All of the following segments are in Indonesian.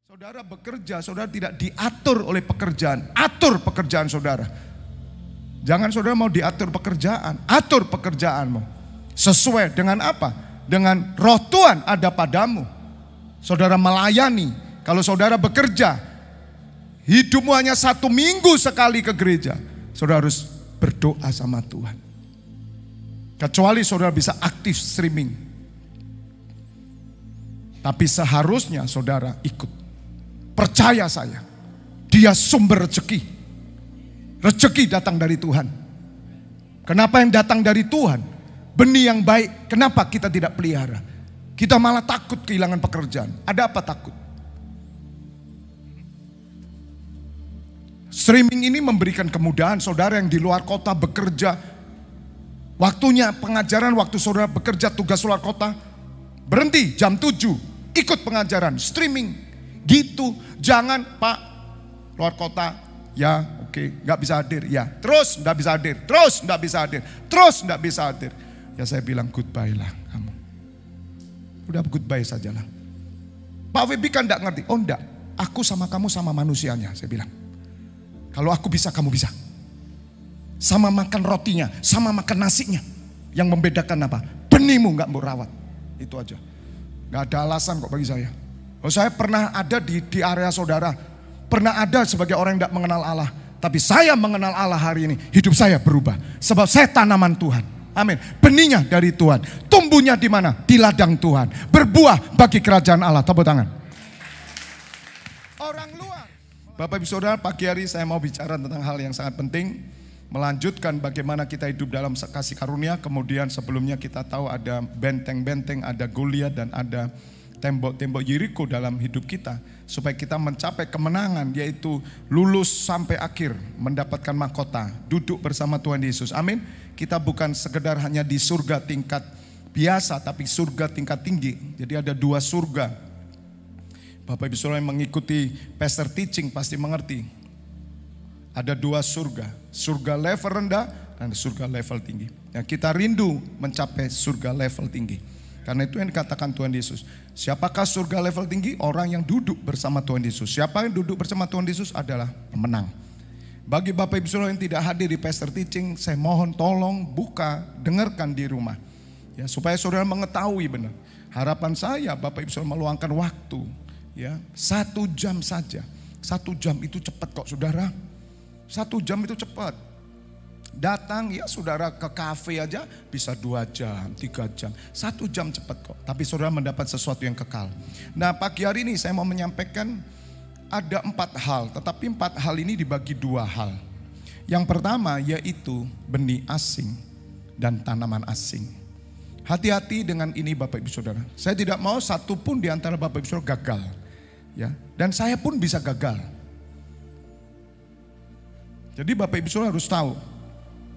Saudara bekerja, saudara tidak diatur oleh pekerjaan. Atur pekerjaan saudara. Jangan saudara mau diatur pekerjaan. Atur pekerjaanmu. Sesuai dengan apa? Dengan roh Tuhan ada padamu. Saudara melayani. Kalau saudara bekerja, hidupmu hanya 1 minggu sekali ke gereja. Saudara harus berdoa sama Tuhan. Kecuali saudara bisa aktif streaming. Tapi seharusnya saudara ikut. Percaya saya, dia sumber rezeki. Rezeki datang dari Tuhan. Kenapa yang datang dari Tuhan? Benih yang baik, kenapa kita tidak pelihara? Kita malah takut kehilangan pekerjaan. Ada apa takut? Streaming ini memberikan kemudahan saudara yang di luar kota bekerja. Waktunya pengajaran, waktu saudara bekerja tugas luar kota, berhenti jam 7, ikut pengajaran, streaming. Gitu, jangan Pak luar kota, ya oke, nggak bisa hadir, ya terus nggak bisa hadir, terus nggak bisa hadir, terus nggak bisa hadir. Ya saya bilang goodbye lah kamu, udah goodbye sajalah. Pak Febi kan nggak ngerti, oh enggak, aku sama kamu sama manusianya, saya bilang. Kalau aku bisa, kamu bisa. Sama makan rotinya, sama makan nasinya. Yang membedakan apa? Benihmu nggak mau rawat, itu aja. Nggak ada alasan kok bagi saya. Oh, saya pernah ada di area saudara. Pernah ada sebagai orang yang tidak mengenal Allah. Tapi saya mengenal Allah hari ini. Hidup saya berubah. Sebab saya tanaman Tuhan. Amin. Benihnya dari Tuhan. Tumbuhnya di mana? Di ladang Tuhan. Berbuah bagi kerajaan Allah. Tepuk tangan. Orang luar. Bapak Ibu Saudara, pagi hari saya mau bicara tentang hal yang sangat penting. Melanjutkan bagaimana kita hidup dalam kasih karunia. Kemudian sebelumnya kita tahu ada benteng-benteng, ada Goliat dan ada tembok-tembok Yeriko dalam hidup kita, supaya kita mencapai kemenangan, yaitu lulus sampai akhir, mendapatkan mahkota, duduk bersama Tuhan Yesus. Amin. Kita bukan sekedar hanya di surga tingkat biasa, tapi surga tingkat tinggi. Jadi ada 2 surga. Bapak Ibu Saudara yang mengikuti pastor teaching pasti mengerti. Ada 2 surga, surga level rendah dan surga level tinggi. Nah, kita rindu mencapai surga level tinggi. Karena itu yang dikatakan Tuhan Yesus. Siapakah surga level tinggi? Orang yang duduk bersama Tuhan Yesus. Siapa yang duduk bersama Tuhan Yesus adalah pemenang. Bagi Bapak Ibu Saudara yang tidak hadir di pastor teaching, saya mohon tolong buka, dengarkan di rumah. Ya, supaya saudara mengetahui benar. Harapan saya Bapak Ibu Saudara meluangkan waktu. Ya, 1 jam saja. 1 jam itu cepat kok saudara. 1 jam itu cepat. Datang ya saudara ke kafe aja bisa 2 jam, 3 jam. 1 jam cepat kok. Tapi saudara mendapat sesuatu yang kekal. Nah, pagi hari ini saya mau menyampaikan ada 4 hal. Tetapi 4 hal ini dibagi 2 hal. Yang pertama yaitu benih asing dan tanaman asing. Hati-hati dengan ini Bapak Ibu Saudara. Saya tidak mau satu pun di antara Bapak Ibu Saudara gagal. Ya, dan saya pun bisa gagal. Jadi Bapak Ibu Saudara harus tahu.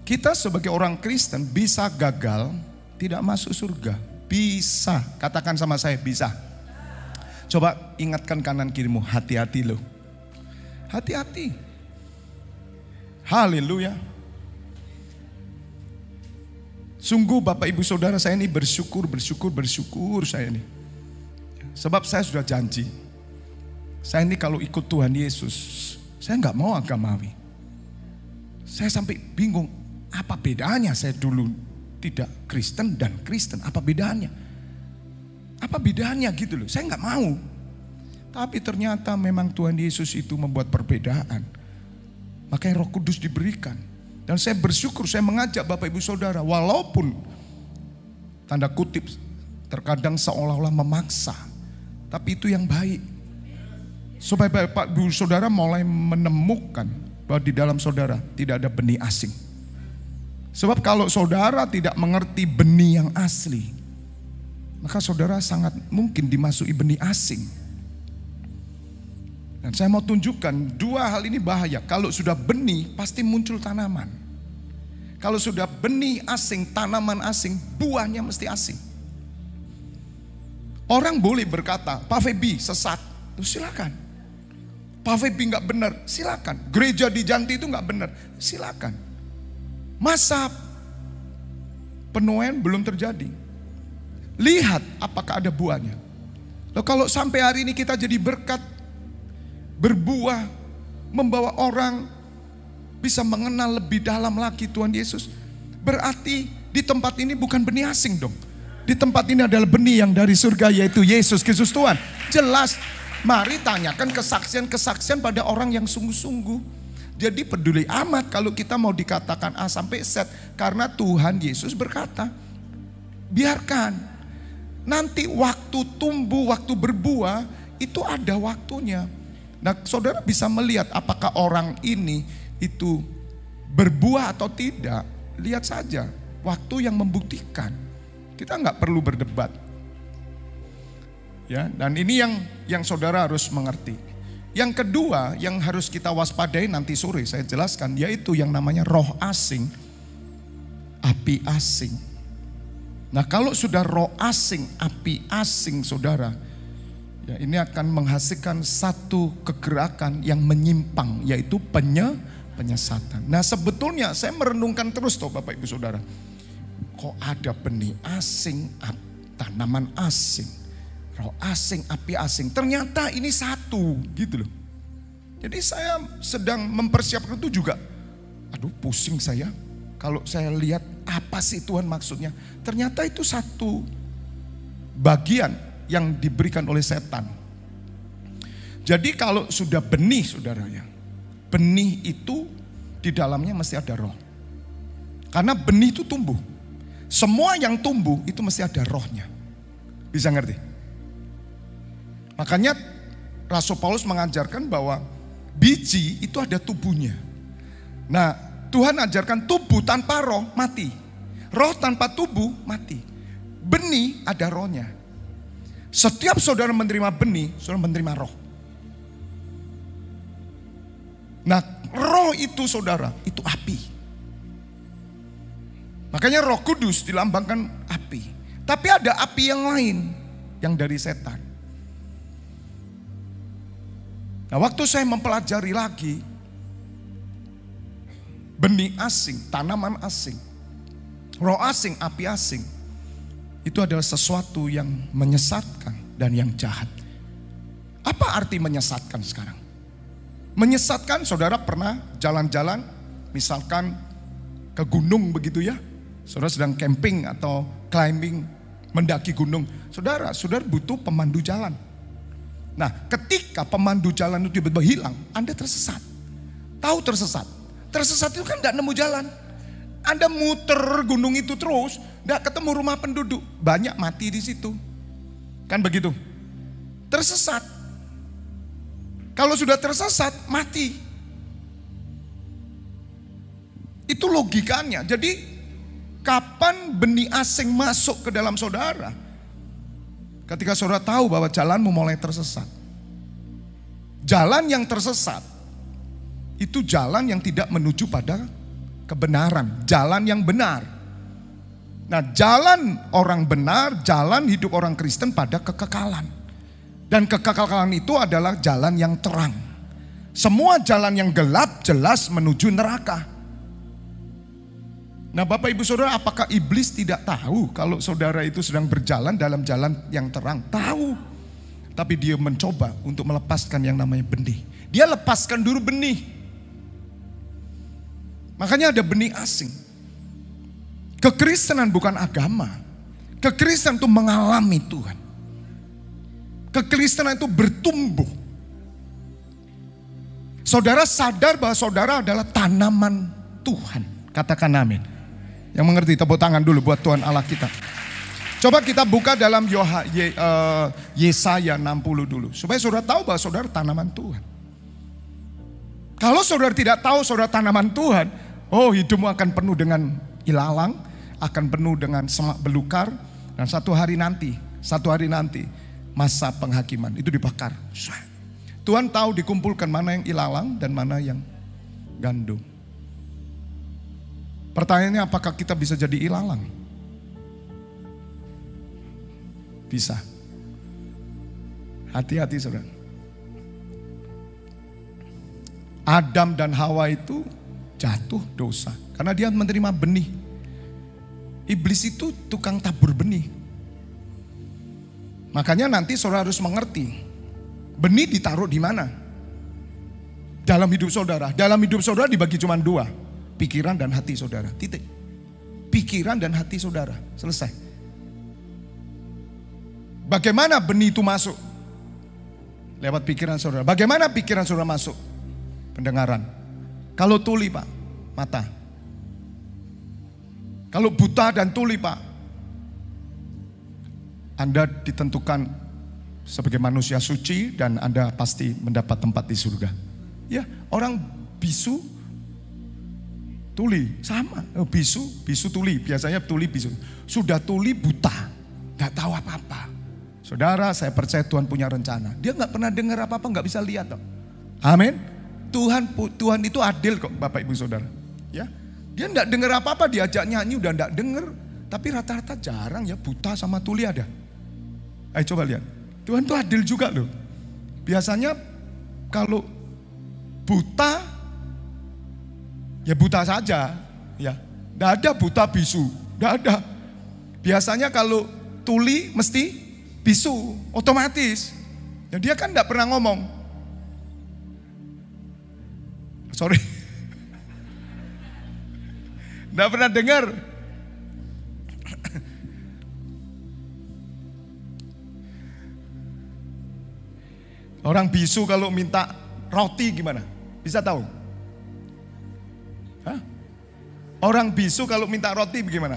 Kita sebagai orang Kristen bisa gagal, tidak masuk surga. Bisa, katakan sama saya bisa. Coba ingatkan kanan kirimu, hati-hati loh. Hati-hati. Haleluya. Sungguh Bapak Ibu Saudara saya ini bersyukur saya ini. Sebab saya sudah janji. Saya ini kalau ikut Tuhan Yesus, saya nggak mau agamawi. Saya sampai bingung. Apa bedanya saya dulu tidak Kristen dan Kristen? Apa bedanya? Apa bedanya gitu loh. Saya nggak mau. Tapi ternyata memang Tuhan Yesus itu membuat perbedaan. Makanya Roh Kudus diberikan. Dan saya bersyukur, saya mengajak Bapak Ibu Saudara. Walaupun tanda kutip terkadang seolah-olah memaksa. Tapi itu yang baik. Supaya Bapak Ibu Saudara mulai menemukan bahwa di dalam saudara tidak ada benih asing. Sebab kalau saudara tidak mengerti benih yang asli, maka saudara sangat mungkin dimasuki benih asing. Dan saya mau tunjukkan 2 hal ini bahaya. Kalau sudah benih pasti muncul tanaman. Kalau sudah benih asing, tanaman asing, buahnya mesti asing. Orang boleh berkata, Pak Febi sesat, silakan. Pak Febi nggak benar, silakan. Gereja di Janti itu nggak benar, silakan. Masa penuaian belum terjadi. Lihat apakah ada buahnya. Loh, kalau sampai hari ini kita jadi berkat, berbuah, membawa orang bisa mengenal lebih dalam lagi Tuhan Yesus. Berarti di tempat ini bukan benih asing dong. Di tempat ini adalah benih yang dari surga, yaitu Yesus Kristus Tuhan. Jelas, mari tanyakan kesaksian-kesaksian pada orang yang sungguh-sungguh. Jadi peduli amat kalau kita mau dikatakan A sampai Z. Karena Tuhan Yesus berkata, biarkan. Nanti waktu tumbuh, waktu berbuah, itu ada waktunya. Nah, saudara bisa melihat apakah orang ini itu berbuah atau tidak. Lihat saja, waktu yang membuktikan. Kita nggak perlu berdebat. Ya, dan ini yang saudara harus mengerti. Yang kedua yang harus kita waspadai nanti sore saya jelaskan, yaitu yang namanya roh asing, api asing. Nah, kalau sudah roh asing, api asing saudara, ya ini akan menghasilkan satu kegerakan yang menyimpang, yaitu penyesatan. Nah, sebetulnya saya merenungkan terus toh Bapak Ibu Saudara. Kok ada benih asing, tanaman asing, roh asing, api asing. Ternyata ini satu gitu loh. Jadi saya sedang mempersiapkan itu juga. Aduh, pusing saya. Kalau saya lihat apa sih Tuhan maksudnya. Ternyata itu satu bagian yang diberikan oleh setan. Jadi kalau sudah benih saudara ya. Benih itu di dalamnya mesti ada roh. Karena benih itu tumbuh. Semua yang tumbuh itu mesti ada rohnya. Bisa ngerti? Makanya Rasul Paulus mengajarkan bahwa biji itu ada tubuhnya. Nah, Tuhan ajarkan tubuh tanpa roh mati. Roh tanpa tubuh mati. Benih ada rohnya. Setiap saudara menerima benih, saudara menerima roh. Nah, roh itu saudara, itu api. Makanya Roh Kudus dilambangkan api. Tapi ada api yang lain yang dari setan. Nah, waktu saya mempelajari lagi benih asing, tanaman asing, roh asing, api asing, itu adalah sesuatu yang menyesatkan dan yang jahat. Apa arti menyesatkan sekarang? Menyesatkan, saudara pernah jalan-jalan, misalkan ke gunung begitu ya. Saudara sedang camping atau climbing, mendaki gunung. Saudara butuh pemandu jalan. Nah, ketika pemandu jalan itu tiba-tiba hilang, Anda tersesat. Tahu tersesat? Tersesat itu kan tidak nemu jalan. Anda muter gunung itu terus, tidak ketemu rumah penduduk. Banyak mati di situ. Kan begitu? Tersesat. Kalau sudah tersesat, mati. Itu logikanya. Jadi kapan benih asing masuk ke dalam saudara? Ketika saudara tahu bahwa jalanmu mulai tersesat. Jalan yang tersesat itu jalan yang tidak menuju pada kebenaran, jalan yang benar. Nah, jalan orang benar, jalan hidup orang Kristen pada kekekalan. Dan kekekalan itu adalah jalan yang terang. Semua jalan yang gelap jelas menuju neraka. Nah, Bapak Ibu Saudara, apakah iblis tidak tahu kalau saudara itu sedang berjalan dalam jalan yang terang? Tahu. Tapi dia mencoba untuk melepaskan yang namanya benih. Dia lepaskan dulu benih. Makanya ada benih asing. Kekristenan bukan agama. Kekristenan itu mengalami Tuhan. Kekristenan itu bertumbuh. Saudara sadar bahwa saudara adalah tanaman Tuhan. Katakan amin. Yang mengerti tepuk tangan dulu buat Tuhan Allah kita. Coba kita buka dalam Yesaya 60 dulu. Supaya saudara tahu bahwa saudara tanaman Tuhan. Kalau saudara tidak tahu saudara tanaman Tuhan, oh hidupmu akan penuh dengan ilalang, akan penuh dengan semak belukar. Dan satu hari nanti masa penghakiman itu dibakar. Tuhan tahu dikumpulkan mana yang ilalang dan mana yang gandum. Pertanyaannya, apakah kita bisa jadi ilalang? Bisa. Hati-hati saudara. Adam dan Hawa itu jatuh dosa karena dia menerima benih. Iblis itu tukang tabur benih. Makanya nanti saudara harus mengerti, benih ditaruh di mana? dalam hidup saudara. Dalam hidup saudara dibagi cuma dua. Pikiran dan hati saudara. Titik. Pikiran dan hati saudara. Selesai. Bagaimana benih itu masuk? Lewat pikiran saudara. Bagaimana pikiran saudara masuk? Pendengaran. Kalau tuli Pak, mata. Kalau buta dan tuli Pak, Anda ditentukan sebagai manusia suci dan Anda pasti mendapat tempat di surga. Ya, orang bisu, tuli, sama. Bisu tuli, biasanya tuli bisu. Sudah tuli buta, gak tahu apa-apa. Saudara, saya percaya Tuhan punya rencana. Dia gak pernah dengar apa-apa, gak bisa lihat. Amin. Tuhan itu adil kok Bapak Ibu Saudara. Ya, dia gak dengar apa-apa, diajak nyanyi udah gak dengar. Tapi rata-rata jarang ya buta sama tuli ada. Ayo coba lihat. Tuhan tuh adil juga loh. Biasanya kalau buta, ya buta saja. Ya, tidak ada buta bisu, tidak ada. Biasanya kalau tuli mesti bisu, otomatis. Ya dia kan tidak pernah ngomong. Sorry, tidak pernah dengar. Orang bisu kalau minta roti gimana? Bisa tahu? Hah? Orang bisu kalau minta roti bagaimana?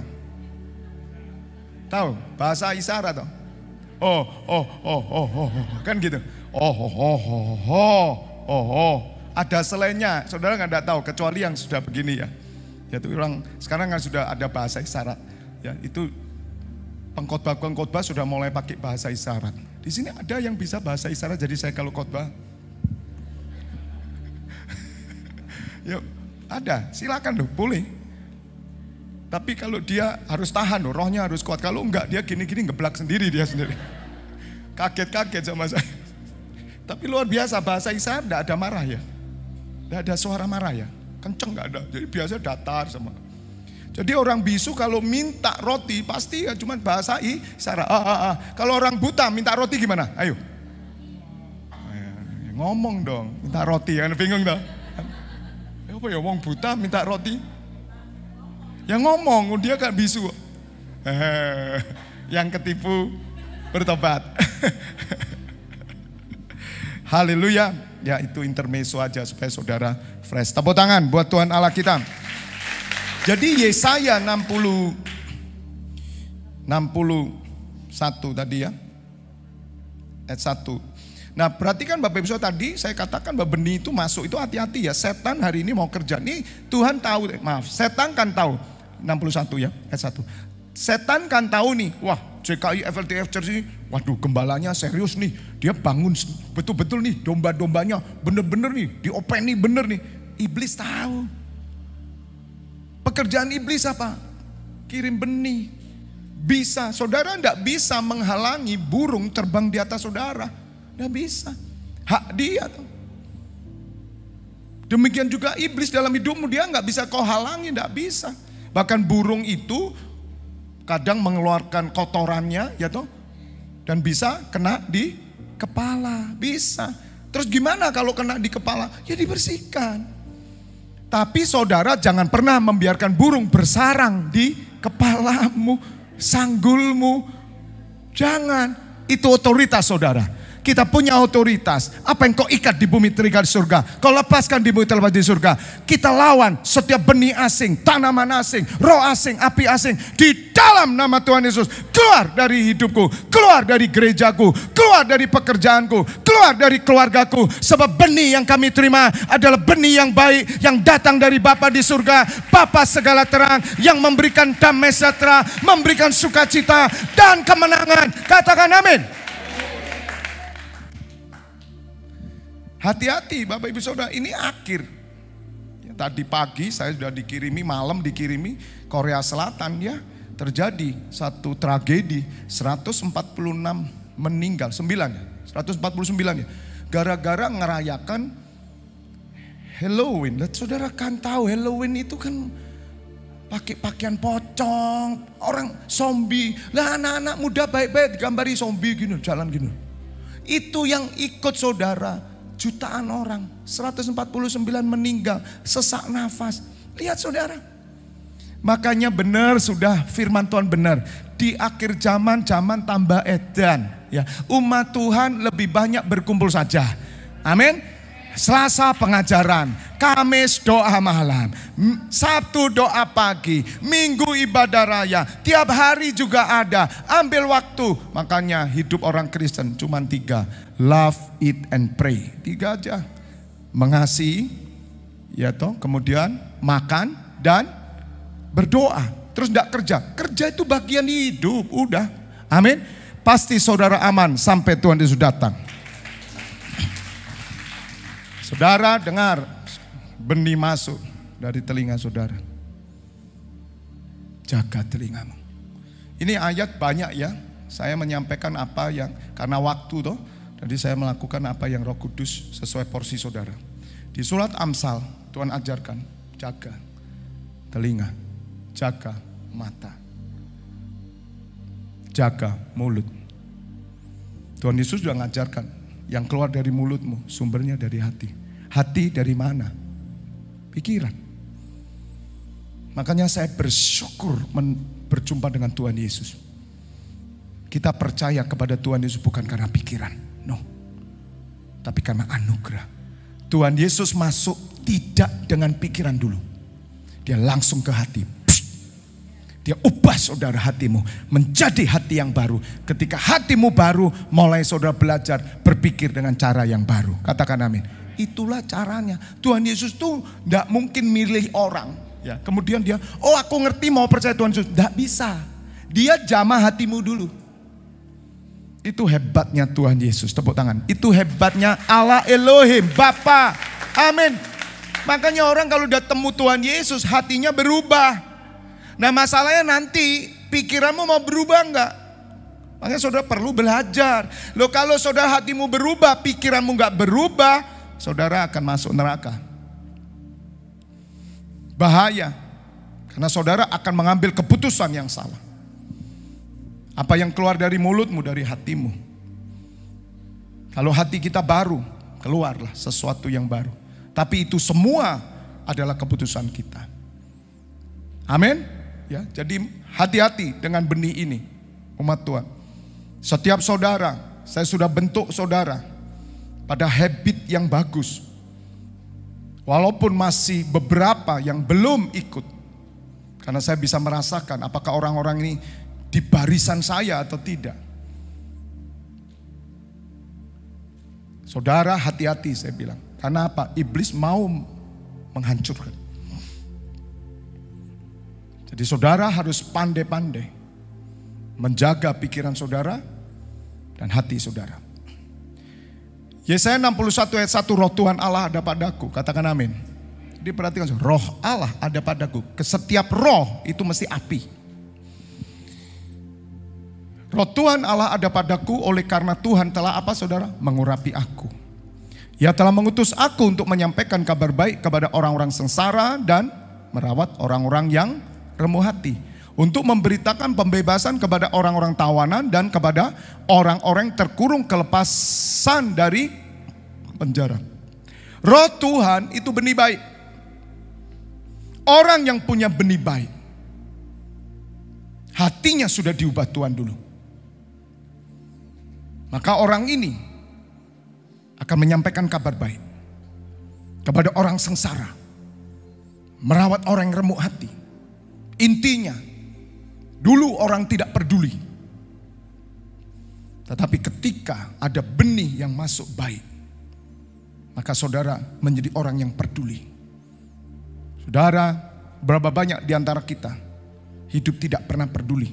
Tahu? Bahasa isyarat toh? Oh, kan gitu. Ada selainnya, saudara nggak tahu kecuali yang sudah begini ya. Yaitu orang sekarang kan sudah ada bahasa isyarat. Ya, itu pengkhotbah sudah mulai pakai bahasa isyarat. Di sini ada yang bisa bahasa isyarat, jadi saya kalau khotbah, yuk ada, silakan loh, boleh. Tapi kalau dia harus tahan loh, rohnya harus kuat. Kalau enggak dia gini-gini ngeblak sendiri dia sendiri. Kaget-kaget sama saya. Tapi luar biasa bahasa isyarat tidak ada marah ya, tidak ada suara marah ya, kenceng nggak ada. Jadi biasa datar sama. Jadi orang bisu kalau minta roti pasti ya cuma bahasa isyarat. Kalau orang buta minta roti gimana? Ayo. Ngomong dong, minta roti kan bingung dong. Apa ya ngomong buta minta roti? Ya ngomong, dia kan bisu. Yang ketipu bertobat. Haleluya. Ya itu intermezzo aja supaya saudara fresh. Tepuk tangan buat Tuhan Allah kita. Jadi Yesaya 61 tadi ya, ayat 1. Nah perhatikan Bapak Ibu Saudara, tadi saya katakan bahwa benih itu masuk itu hati-hati ya. Setan hari ini mau kerja. Nih Tuhan tahu, setan kan tahu. 61 ya, ayat 1. Setan kan tahu nih, wah JKI FLTF Church ini, waduh gembalanya serius nih. Dia bangun betul-betul nih, domba-dombanya bener-bener nih, diopeni bener nih. Iblis tahu. Pekerjaan iblis apa? Kirim benih. Bisa, saudara tidak bisa menghalangi burung terbang di atas saudara. Tidak bisa. Hak dia tuh. Demikian juga iblis dalam hidupmu, dia nggak bisa kau halangi, tidak bisa. Bahkan burung itu kadang mengeluarkan kotorannya, ya toh, dan bisa kena di kepala, bisa. Terus gimana kalau kena di kepala? Ya dibersihkan. Tapi saudara jangan pernah membiarkan burung bersarang di kepalamu, sanggulmu. Jangan, itu otoritas saudara. Kita punya otoritas. Apa yang kau ikat di bumi terikat di surga. Kau lepaskan di bumi terlepas di surga. Kita lawan setiap benih asing, tanaman asing, roh asing, api asing. Di dalam nama Tuhan Yesus. Keluar dari hidupku, keluar dari gerejaku, keluar dari pekerjaanku, keluar dari keluargaku. Sebab benih yang kami terima adalah benih yang baik, yang datang dari Bapa di surga. Bapa segala terang, yang memberikan damai sejahtera, memberikan sukacita dan kemenangan. Katakan amin. Hati-hati Bapak Ibu Saudara, ini akhir. Tadi pagi saya sudah dikirimi, malam dikirimi Korea Selatan ya. Terjadi satu tragedi, 146 meninggal, 9 ya, 149 ya. Gara-gara ngerayakan Halloween. Saudara kan tahu Halloween itu kan pakai pakaian pocong, orang zombie. Lah anak-anak muda baik-baik digambari zombie gini, jalan gini. Itu yang ikut saudara. jutaan orang, 149 meninggal, sesak nafas. Lihat saudara. Makanya benar sudah firman Tuhan benar. Di akhir zaman tambah edan. Ya, umat Tuhan lebih banyak berkumpul saja. Amin. Selasa pengajaran, Kamis doa malam, Sabtu doa pagi, Minggu ibadah raya, tiap hari juga ada. Ambil waktu. Makanya hidup orang Kristen cuma 3. Love, eat, and pray. 3 aja. Mengasihi, ya toh, kemudian makan dan berdoa. Terus tidak kerja. Kerja itu bagian hidup. Udah. Amin. Pasti saudara aman sampai Tuhan Yesus datang. Saudara dengar, benih masuk dari telinga saudara. Jaga telingamu. Ini ayat banyak ya. Saya menyampaikan apa yang, karena waktu toh. Jadi saya melakukan apa yang Roh Kudus sesuai porsi saudara. Di surat Amsal Tuhan ajarkan, jaga telinga, jaga mata, jaga mulut. Tuhan Yesus sudah mengajarkan, yang keluar dari mulutmu sumbernya dari hati. Hati dari mana? Pikiran. Makanya saya bersyukur berjumpa dengan Tuhan Yesus. Kita percaya kepada Tuhan Yesus bukan karena pikiran, no, tapi karena anugerah. Tuhan Yesus masuk tidak dengan pikiran dulu, dia langsung ke hati. Dia ubah saudara hatimu menjadi hati yang baru. Ketika hatimu baru, mulai saudara belajar berpikir dengan cara yang baru. Katakan amin. Itulah caranya. Tuhan Yesus tuh tidak mungkin milih orang. Ya, kemudian dia, oh aku ngerti mau percaya Tuhan Yesus. Tidak bisa. Dia jamah hatimu dulu. Itu hebatnya Tuhan Yesus. Tepuk tangan. Itu hebatnya Allah Elohim, Bapa. Amin. Makanya orang kalau udah temu Tuhan Yesus, hatinya berubah. Nah masalahnya nanti pikiranmu mau berubah enggak? Makanya saudara perlu belajar. Loh kalau saudara hatimu berubah, pikiranmu enggak berubah, saudara akan masuk neraka. Bahaya. Karena saudara akan mengambil keputusan yang salah. Apa yang keluar dari mulutmu, dari hatimu. Kalau hati kita baru, keluarlah sesuatu yang baru. Tapi itu semua adalah keputusan kita. Amin. Ya, jadi hati-hati dengan benih ini, umat Tuhan. Setiap saudara, saya sudah bentuk saudara pada habit yang bagus. Walaupun masih beberapa yang belum ikut. Karena saya bisa merasakan apakah orang-orang ini di barisan saya atau tidak. Saudara hati-hati saya bilang. Karena apa? Iblis mau menghancurkan. Jadi saudara harus pandai-pandai menjaga pikiran saudara dan hati saudara. Yesaya 61 ayat 1, roh Tuhan Allah ada padaku. Katakan amin. Jadi perhatikan, roh Allah ada padaku. Setiap roh itu mesti api. Roh Tuhan Allah ada padaku oleh karena Tuhan telah apa saudara? Mengurapi aku. Ia telah mengutus aku untuk menyampaikan kabar baik kepada orang-orang sengsara dan merawat orang-orang yang remuk hati, untuk memberitakan pembebasan kepada orang-orang tawanan dan kepada orang-orang terkurung kelepasan dari penjara. Roh Tuhan itu benih baik. Orang yang punya benih baik, hatinya sudah diubah Tuhan dulu. Maka orang ini akan menyampaikan kabar baik kepada orang sengsara, merawat orang yang remuk hati. Intinya, dulu orang tidak peduli. Tetapi ketika ada benih yang masuk baik, maka saudara menjadi orang yang peduli. Saudara, berapa banyak di antara kita hidup tidak pernah peduli.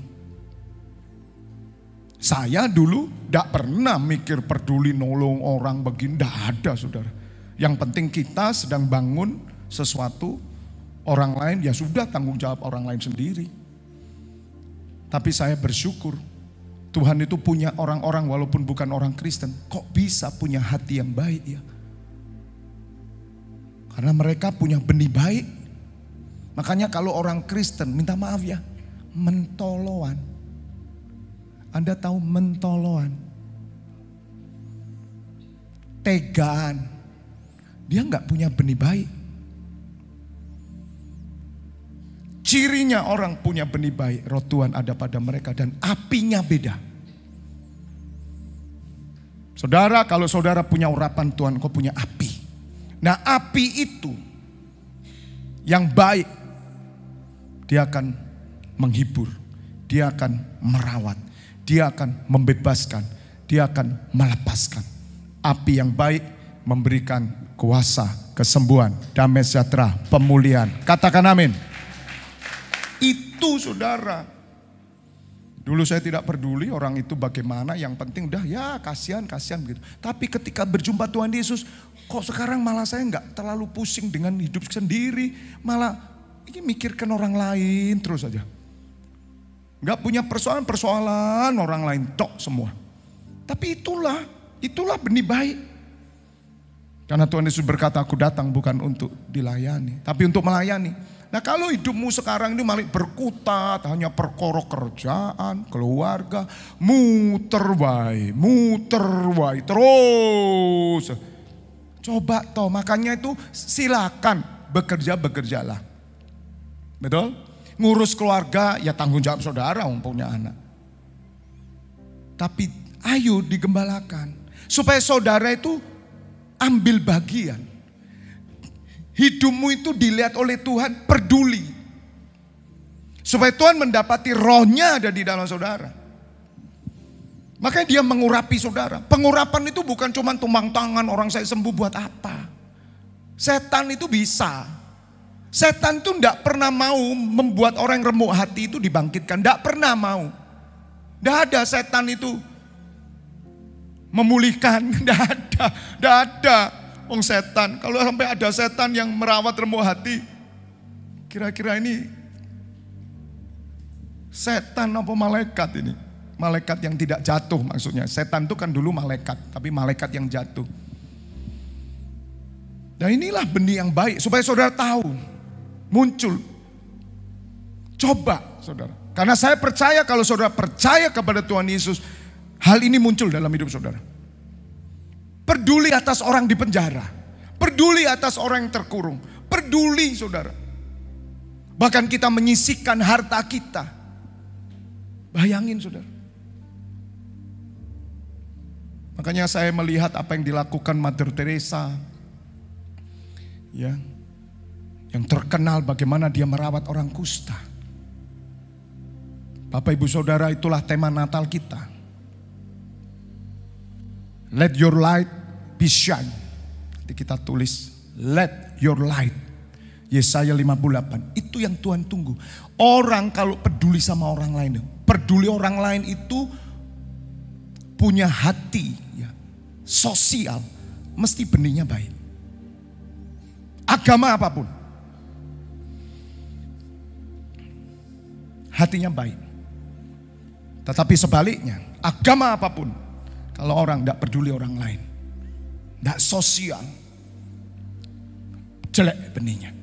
Saya dulu tidak pernah mikir peduli nolong orang begini, tidak ada saudara. Yang penting kita sedang bangun sesuatu, orang lain ya sudah tanggung jawab orang lain sendiri. Tapi saya bersyukur Tuhan itu punya orang-orang walaupun bukan orang Kristen. Kok bisa punya hati yang baik ya? Karena mereka punya benih baik. Makanya kalau orang Kristen, minta maaf ya, mentoloan. Anda tahu mentoloan? Tegaan. dia nggak punya benih baik. Cirinya orang punya benih baik, roh Tuhan ada pada mereka dan apinya beda. Saudara, kalau saudara punya urapan Tuhan, kau punya api. Nah, api itu yang baik, dia akan menghibur, dia akan merawat, dia akan membebaskan, dia akan melepaskan. Api yang baik memberikan kuasa, kesembuhan, damai sejahtera, pemulihan. Katakan amin. Itu saudara. Dulu saya tidak peduli orang itu bagaimana, yang penting udah ya kasihan gitu. Tapi ketika berjumpa Tuhan Yesus, kok sekarang malah saya nggak terlalu pusing dengan hidup sendiri, malah ini mikirkan orang lain terus aja. Nggak punya persoalan orang lain tok semua. Tapi itulah benih baik. Karena Tuhan Yesus berkata, aku datang bukan untuk dilayani, tapi untuk melayani. Nah, kalau hidupmu sekarang ini malah berkutat, hanya perkara kerjaan, keluarga, muter wae terus. Coba toh, makanya itu silakan bekerjalah. Betul? Ngurus keluarga ya tanggung jawab saudara, punya anak. Tapi ayo digembalakan supaya saudara itu ambil bagian. Hidupmu itu dilihat oleh Tuhan, peduli. Supaya Tuhan mendapati rohnya ada di dalam saudara. Makanya dia mengurapi saudara. Pengurapan itu bukan cuma tumpang tangan orang saya sembuh buat apa. Setan itu bisa. Setan itu tidak pernah mau membuat orang remuk hati itu dibangkitkan. Tidak pernah mau. Tidak ada setan itu memulihkan. Tidak ada. Setan, kalau sampai ada setan yang merawat remuk hati, kira-kira ini setan apa malaikat ini? Malaikat yang tidak jatuh maksudnya. Setan itu kan dulu malaikat, tapi malaikat yang jatuh. Dan inilah benih yang baik, supaya saudara tahu, muncul. Coba saudara, karena saya percaya kalau saudara percaya kepada Tuhan Yesus, hal ini muncul dalam hidup saudara. Peduli atas orang di penjara. Peduli atas orang yang terkurung. Peduli saudara. Bahkan kita menyisihkan harta kita. Bayangin saudara. Makanya saya melihat apa yang dilakukan Mother Teresa. Ya, yang terkenal bagaimana dia merawat orang kusta. Bapak ibu saudara, itulah tema Natal kita. Let your light be shine. Nanti kita tulis let your light. Yesaya 58. Itu yang Tuhan tunggu. Orang kalau peduli sama orang lain, peduli orang lain itu punya hati ya, sosial, mesti benihnya baik. Agama apapun, hatinya baik. Tetapi sebaliknya, agama apapun, kalau orang tidak peduli orang lain, tidak sosial, jelek benihnya.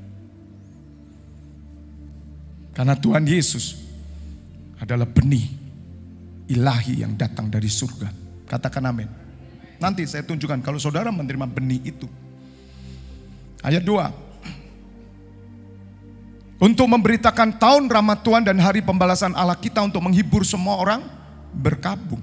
Karena Tuhan Yesus adalah benih ilahi yang datang dari surga. Katakan amin. Nanti saya tunjukkan kalau saudara menerima benih itu. Ayat 2. Untuk memberitakan tahun rahmat Tuhan dan hari pembalasan Allah kita untuk menghibur semua orang berkabung.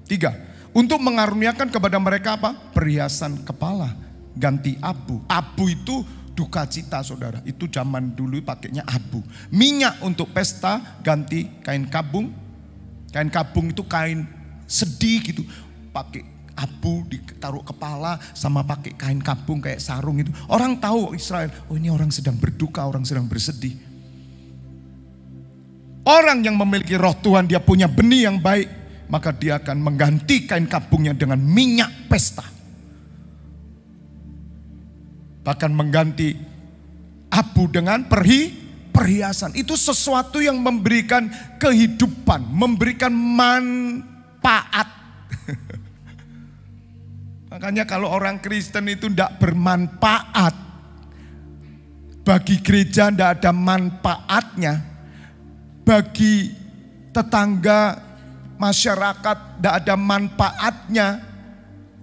3. Untuk mengaruniakan kepada mereka apa? Perhiasan kepala, ganti abu. Abu itu duka cita saudara. Itu zaman dulu pakainya abu. Minyak untuk pesta, ganti kain kabung. Kain kabung itu kain sedih gitu. Pakai abu ditaruh kepala sama pakai kain kabung kayak sarung itu. Orang tahu Israel, oh ini orang sedang berduka, orang sedang bersedih. Orang yang memiliki roh Tuhan, dia punya benih yang baik. Maka dia akan mengganti kain kabungnya dengan minyak pesta. Bahkan mengganti abu dengan perhiasan. Itu sesuatu yang memberikan kehidupan, memberikan manfaat. Makanya kalau orang Kristen itu tidak bermanfaat, bagi gereja tidak ada manfaatnya, bagi tetangga, masyarakat tidak ada manfaatnya,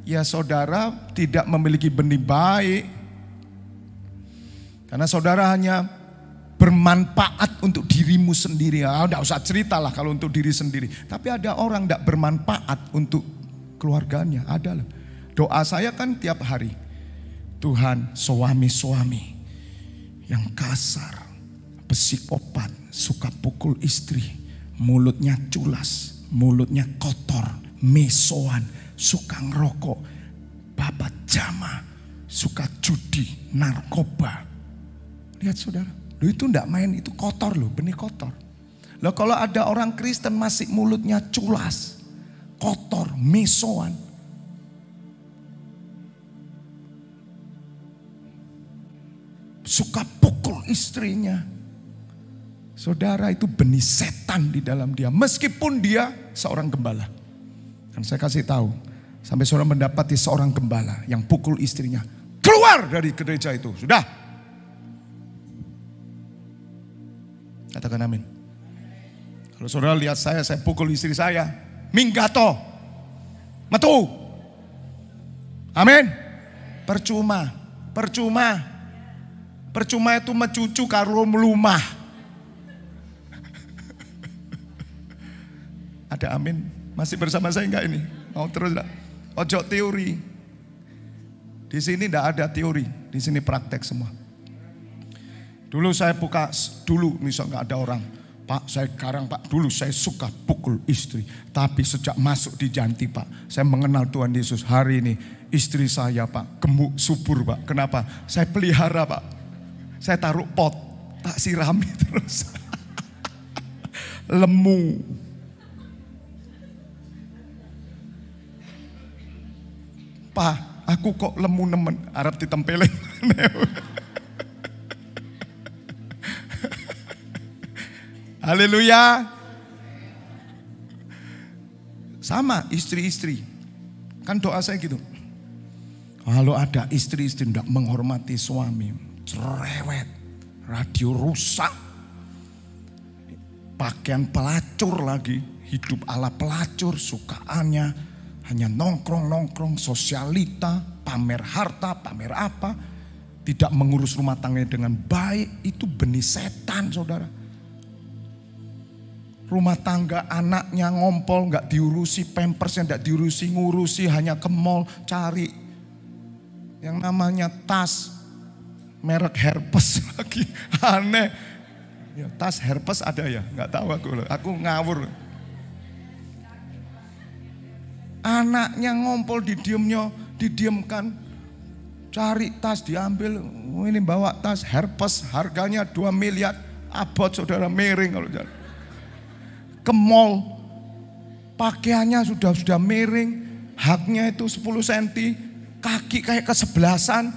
ya saudara tidak memiliki benih baik. Karena saudara hanya bermanfaat untuk dirimu sendiri. Tidak usah ceritalah kalau untuk diri sendiri. Tapi ada orang tidak bermanfaat untuk keluarganya. Ada loh. Doa saya kan tiap hari. Tuhan, suami-suami yang kasar, psikopat, suka pukul istri, mulutnya culas, mulutnya kotor, mesoan, suka ngerokok, babat jama, suka judi, narkoba. Lihat saudara, lo itu enggak main, itu kotor loh, benih kotor. Loh kalau ada orang Kristen masih mulutnya culas, kotor, mesoan, suka pukul istrinya. Saudara, itu benih setan di dalam dia. Meskipun dia seorang gembala. Dan saya kasih tahu, sampai saudara mendapati seorang gembala yang pukul istrinya, keluar dari gereja itu. Sudah. Katakan amin. Kalau saudara lihat saya pukul istri saya, minggato, metu. Amin. Percuma. Percuma itu mencucu karo melumah. Ada amin. Masih bersama saya enggak ini? Mau terus enggak? Ojo teori. Di sini enggak ada teori. Di sini praktek semua. Dulu saya buka, misal enggak ada orang. Pak, saya sekarang Pak, dulu saya suka pukul istri. Tapi sejak masuk di Janti Pak, saya mengenal Tuhan Yesus. Hari ini istri saya Pak, gemuk subur Pak. Kenapa? Saya pelihara Pak. Saya taruh pot, tak sirami terus. Lemu. Pak, aku kok lemu nemen, Arab ditempelin. Haleluya. Sama istri-istri. Kan doa saya gitu. Kalau ada istri-istri tidak menghormati suami, cerewet, radio rusak, pakaian pelacur lagi, hidup ala pelacur, sukaannya hanya nongkrong-nongkrong, sosialita, pamer harta, pamer apa, tidak mengurus rumah tangganya dengan baik, itu benih setan saudara. Rumah tangga anaknya ngompol, gak diurusi, pampersnya gak diurusi, ngurusi, hanya ke mall cari yang namanya tas merek Herpes lagi, aneh. Ya, tas Herpes ada ya, gak tahu aku ngawur. Anaknya ngompol didiamkan, cari tas diambil, ini bawa tas Herpes harganya 2 miliar, abot saudara, miring kalau jalan. Ke mall, pakaiannya sudah miring, haknya itu 10 cm, kaki kayak kesebelasan,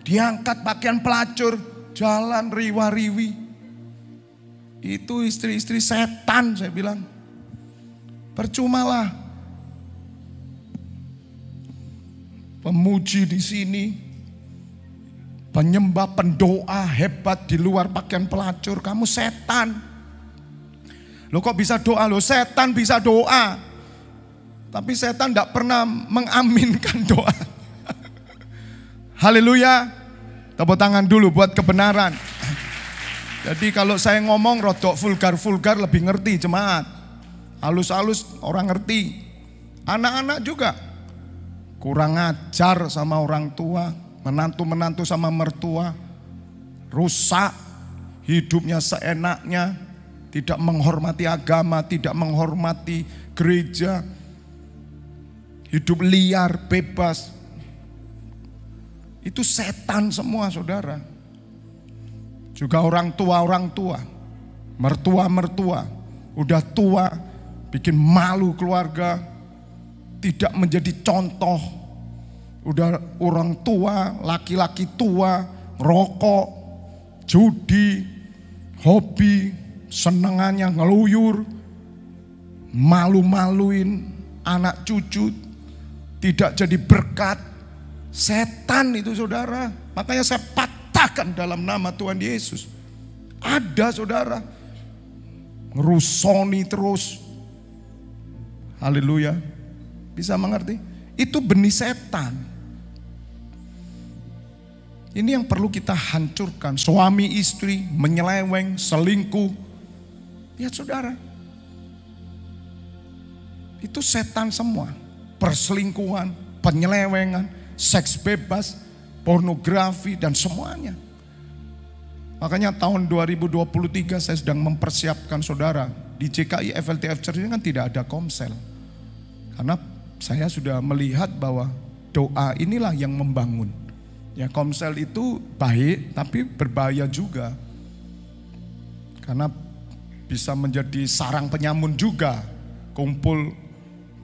diangkat pakaian pelacur, jalan riwa-riwi. Itu istri-istri setan saya bilang. Percumalah. Pemuji di sini, penyembah, pendoa hebat di luar pakaian pelacur, kamu setan. Loh kok bisa doa? Loh setan bisa doa. Tapi setan tidak pernah mengaminkan doa. Haleluya. Tepuk tangan dulu buat kebenaran. Jadi kalau saya ngomong rodok vulgar lebih ngerti jemaat. Halus-halus orang ngerti. Anak-anak juga. Kurang ajar sama orang tua. Menantu-menantu sama mertua. Rusak. Hidupnya seenaknya. Tidak menghormati agama, tidak menghormati gereja. Hidup liar, bebas. Itu setan semua saudara. Juga orang tua. Mertua. Udah tua, bikin malu keluarga. Tidak menjadi contoh. Udah orang tua, laki-laki tua, rokok, judi, hobi. Senengannya ngeluyur, malu-maluin anak cucu, tidak jadi berkat. Setan itu saudara. Makanya saya patahkan dalam nama Tuhan Yesus. Ada saudara, ngerusoni terus. Haleluya. Bisa mengerti? Itu benih setan. Ini yang perlu kita hancurkan. Suami istri menyeleweng, selingkuh. Ya saudara, itu setan semua. Perselingkuhan, penyelewengan, seks bebas, pornografi dan semuanya. Makanya tahun 2023 saya sedang mempersiapkan saudara. Di JKI FLTF Church ini kan tidak ada komsel. Karena saya sudah melihat bahwa doa inilah yang membangun. Ya, komsel itu baik tapi berbahaya juga. Karena bisa menjadi sarang penyamun juga. Kumpul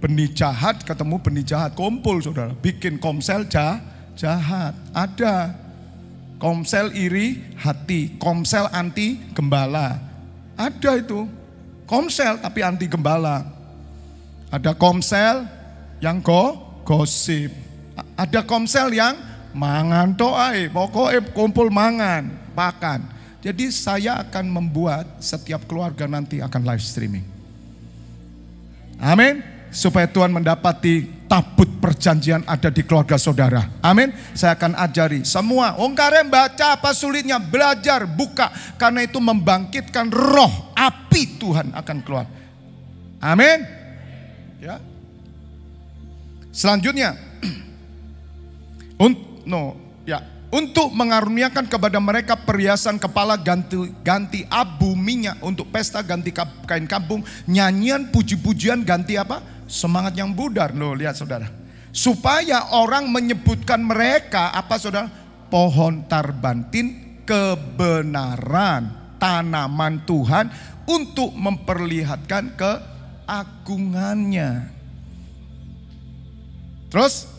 benih jahat ketemu benih jahat, kumpul saudara. Bikin komsel jahat. Ada komsel iri hati, komsel anti gembala. Ada itu. Komsel tapi anti gembala. Ada komsel yang gosip. Ada komsel yang mangan toai, pokoknya kumpul mangan, makan. Jadi saya akan membuat setiap keluarga nanti akan live streaming. Amin. Supaya Tuhan mendapati tabut perjanjian ada di keluarga saudara. Amin. Saya akan ajari semua. Ongkarem baca apa sulitnya, belajar, buka. Karena itu membangkitkan roh, api Tuhan akan keluar. Amin. Ya. Selanjutnya. Untuk mengaruniakan kepada mereka perhiasan kepala ganti abu minyak untuk pesta, ganti kain kampung, nyanyian puji-pujian, ganti apa? Semangat yang pudar. Loh, lihat saudara. Supaya orang menyebutkan mereka apa saudara? Pohon tarbantin, kebenaran, tanaman Tuhan untuk memperlihatkan keagungannya. Terus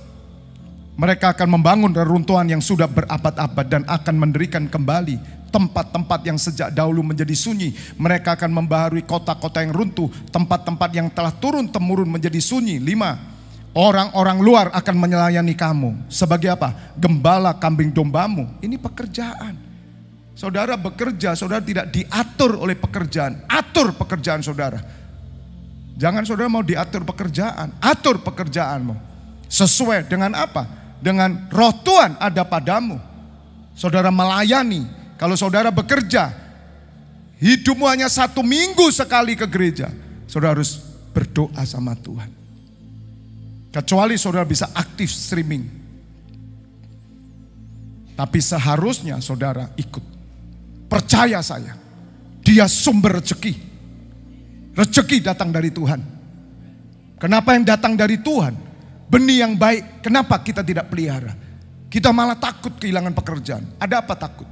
mereka akan membangun reruntuhan yang sudah berabad-abad dan akan mendirikan kembali tempat-tempat yang sejak dahulu menjadi sunyi. Mereka akan membaharui kota-kota yang runtuh, tempat-tempat yang telah turun-temurun menjadi sunyi. 5. Orang-orang luar akan melayani kamu. Sebagai apa? Gembala kambing dombamu. Ini pekerjaan. Saudara bekerja, saudara tidak diatur oleh pekerjaan. Atur pekerjaan saudara. Jangan saudara mau diatur pekerjaan. Atur pekerjaanmu. Sesuai dengan apa? Dengan roh Tuhan ada padamu. Saudara melayani. Kalau saudara bekerja, hidupmu hanya 1 minggu sekali ke gereja. Saudara harus berdoa sama Tuhan. Kecuali saudara bisa aktif streaming. Tapi seharusnya saudara ikut. Percaya saya, dia sumber rezeki. Rezeki datang dari Tuhan. Kenapa yang datang dari Tuhan? Benih yang baik, kenapa kita tidak pelihara? Kita malah takut kehilangan pekerjaan. Ada apa takut?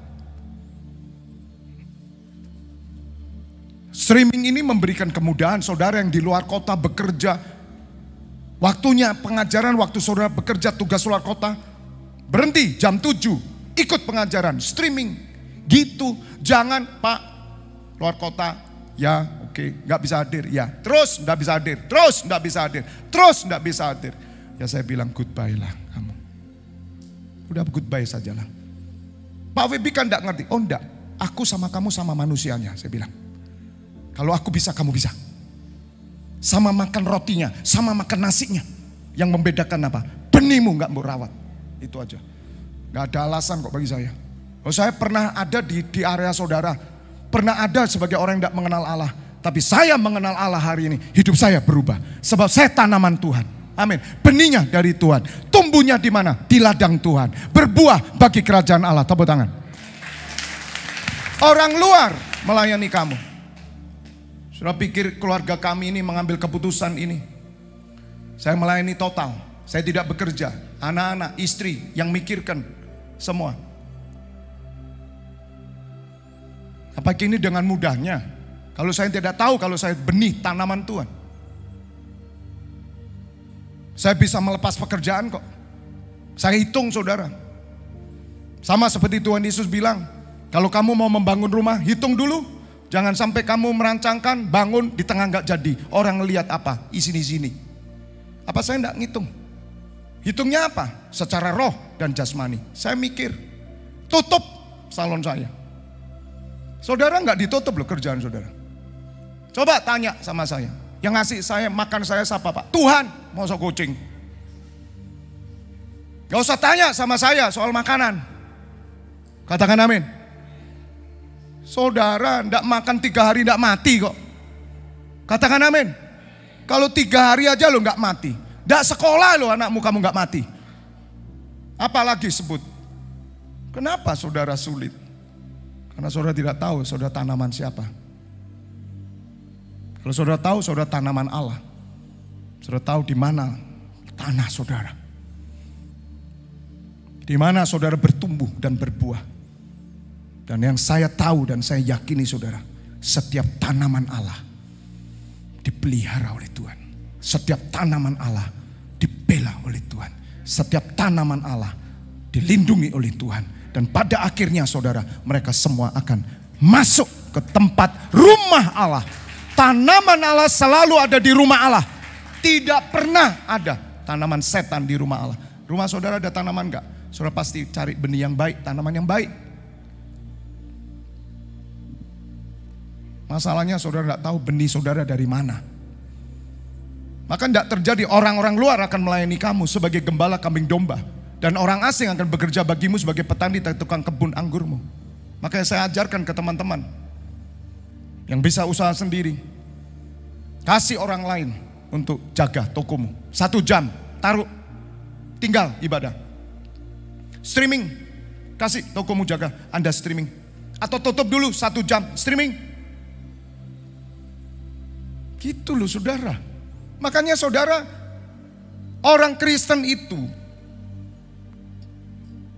Streaming ini memberikan kemudahan saudara yang di luar kota bekerja. Waktunya pengajaran, waktu saudara bekerja tugas luar kota. Berhenti jam 7, ikut pengajaran, streaming. Gitu, jangan Pak, luar kota, ya oke, gak bisa hadir. Ya, terus gak bisa hadir, terus gak bisa hadir, terus gak bisa hadir. Ya saya bilang goodbye lah kamu. Udah goodbye sajalah. Pak Webi kan enggak ngerti. Oh enggak, aku sama kamu sama manusianya, saya bilang. Kalau aku bisa, kamu bisa. Sama makan rotinya, sama makan nasinya. Yang membedakan apa? Benihmu enggak mau rawat. Itu aja. Enggak ada alasan kok bagi saya. Oh, saya pernah ada di area saudara. Pernah ada sebagai orang yang enggak mengenal Allah. Tapi saya mengenal Allah hari ini. Hidup saya berubah. Sebab saya tanaman Tuhan. Amin. Benihnya dari Tuhan. Tumbuhnya di mana? Di ladang Tuhan. Berbuah bagi kerajaan Allah. Tepuk tangan. Orang luar melayani kamu. Sudah pikir keluarga kami ini mengambil keputusan ini. Saya melayani total. Saya tidak bekerja. Anak-anak, istri yang mikirkan semua. Apakah ini dengan mudahnya? Kalau saya tidak tahu kalau saya benih tanaman Tuhan. Saya bisa melepas pekerjaan kok. Saya hitung saudara. Sama seperti Tuhan Yesus bilang. Kalau kamu mau membangun rumah, hitung dulu. Jangan sampai kamu merancangkan, bangun, di tengah gak jadi. Orang ngelihat apa? Sini. Apa saya enggak ngitung? Hitungnya apa? Secara roh dan jasmani. Saya mikir. Tutup salon saya. Saudara gak ditutup loh kerjaan saudara. Coba tanya sama saya. Yang ngasih saya makan saya siapa Pak? Tuhan, mau so kucing. Gak usah tanya sama saya soal makanan. Katakan amin. Saudara tidak makan 3 hari tidak mati kok. Katakan amin. Kalau 3 hari aja lo nggak mati. Tidak sekolah lo anakmu kamu nggak mati. Apalagi sebut. Kenapa saudara sulit? Karena saudara tidak tahu saudara tanaman siapa. Kalau saudara tahu saudara tanaman Allah. Saudara tahu di mana tanah saudara. Di mana saudara bertumbuh dan berbuah. Dan yang saya tahu dan saya yakini saudara, setiap tanaman Allah dipelihara oleh Tuhan. Setiap tanaman Allah dibela oleh Tuhan. Setiap tanaman Allah dilindungi oleh Tuhan. Dan pada akhirnya saudara, mereka semua akan masuk ke tempat rumah Allah. Tanaman Allah selalu ada di rumah Allah. Tidak pernah ada tanaman setan di rumah Allah. Rumah saudara ada tanaman enggak? Saudara pasti cari benih yang baik, tanaman yang baik. Masalahnya saudara tidak tahu benih saudara dari mana. Maka tidak terjadi orang-orang luar akan melayani kamu sebagai gembala kambing domba. Dan orang asing akan bekerja bagimu sebagai petani dan tukang kebun anggurmu. Makanya saya ajarkan ke teman-teman yang bisa usaha sendiri. Kasih orang lain untuk jaga tokomu. 1 jam, taruh, tinggal ibadah. Streaming, kasih tokomu jaga, Anda streaming. Atau tutup dulu 1 jam, streaming. Gitu loh saudara. Makanya saudara, orang Kristen itu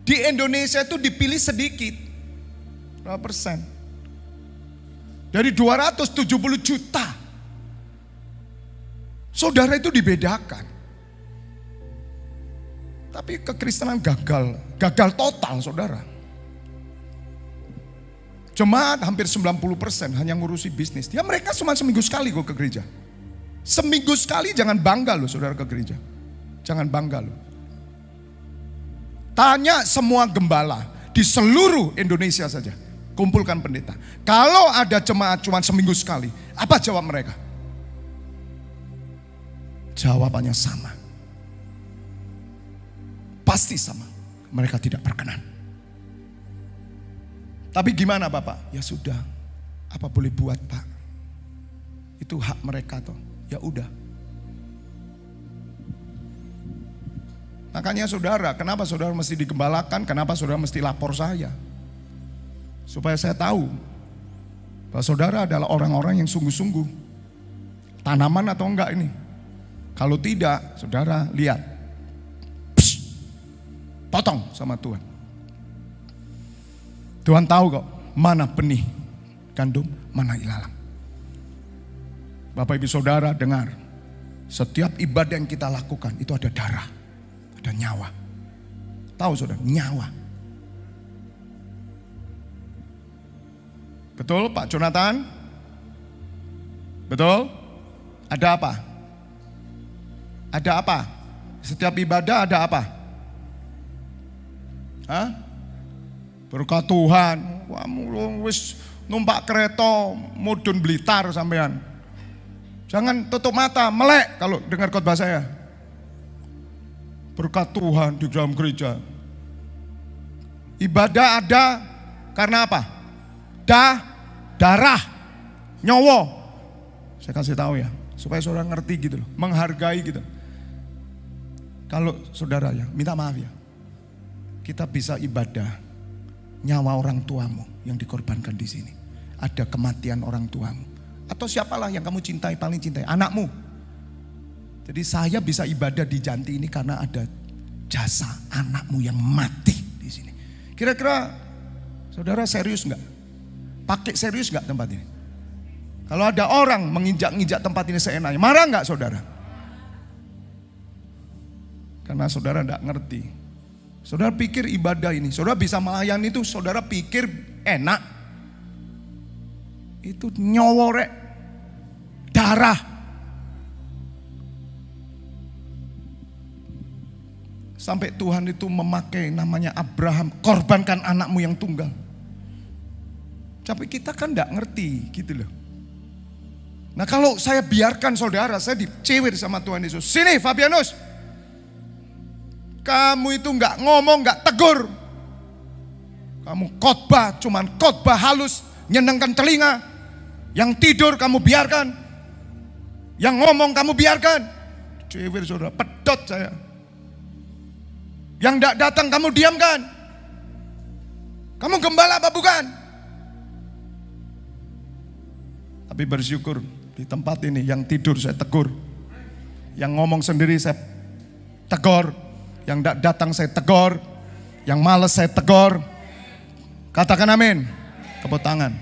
di Indonesia itu dipilih sedikit. Berapa persen? Dari 270 juta. Saudara itu dibedakan. Tapi kekristenan gagal total saudara. Jemaat hampir 90% hanya ngurusi bisnis. Ya mereka cuma seminggu sekali kok ke gereja. Seminggu sekali, jangan bangga loh saudara ke gereja. Jangan bangga loh. Tanya semua gembala di seluruh Indonesia saja. Kumpulkan pendeta. Kalau ada jemaat cuma seminggu sekali, apa jawab mereka? Jawabannya sama. Pasti sama. Mereka tidak berkenan. Tapi gimana Bapak? Ya sudah. Apa boleh buat Pak? Itu hak mereka toh. Ya udah. Makanya saudara, kenapa saudara mesti digembalakan? Kenapa saudara mesti lapor saya? Supaya saya tahu bahwa saudara adalah orang-orang yang sungguh-sungguh. Tanaman atau enggak ini? Kalau tidak, saudara lihat. Psst, potong sama Tuhan. Tuhan tahu kok mana benih gandum, mana ilalang. Bapak ibu saudara dengar. Setiap ibadah yang kita lakukan itu ada darah. Ada nyawa. Tahu saudara, nyawa. Betul Pak Jonathan? Betul? Ada apa? Ada apa? Setiap ibadah ada apa? Hah? Berkat Tuhan. Kamu wis numpak kereta mudun Blitar sampean. Jangan tutup mata, melek kalau dengar khotbah saya. Berkat Tuhan di dalam gereja. Ibadah ada karena apa? Darah, nyawa. Saya kasih tahu ya, supaya saudara ngerti gitu loh, menghargai gitu. Kalau saudara ya, minta maaf ya. Kita bisa ibadah nyawa orang tuamu yang dikorbankan di sini. Ada kematian orang tuamu. Atau siapalah yang kamu cintai, paling cintai, anakmu. Jadi saya bisa ibadah di Janti ini karena ada jasa anakmu yang mati di sini. Kira-kira saudara serius enggak? Pakai serius enggak tempat ini? Kalau ada orang menginjak-injak tempat ini seenaknya, marah enggak saudara? Karena saudara enggak ngerti. Saudara pikir ibadah ini, saudara bisa melayani itu, saudara pikir enak. Itu nyaworek, darah. Sampai Tuhan itu memakai namanya Abraham, korbankan anakmu yang tunggal. Tapi kita kan enggak ngerti gitu loh. Nah kalau saya biarkan saudara, saya dicewir sama Tuhan Yesus. Sini Fabianus, kamu itu enggak ngomong, enggak tegur. Kamu khotbah cuman khotbah halus, nyenengkan telinga. Yang tidur kamu biarkan. Yang ngomong kamu biarkan. Cewek saudara, pedot saya. Yang tidak datang kamu diamkan. Kamu gembala apa bukan? Tapi bersyukur di tempat ini yang tidur saya tegur. Yang ngomong sendiri saya tegur. Yang tidak datang saya tegur. Yang malas saya tegur. Katakan amin. Tepuk tangan.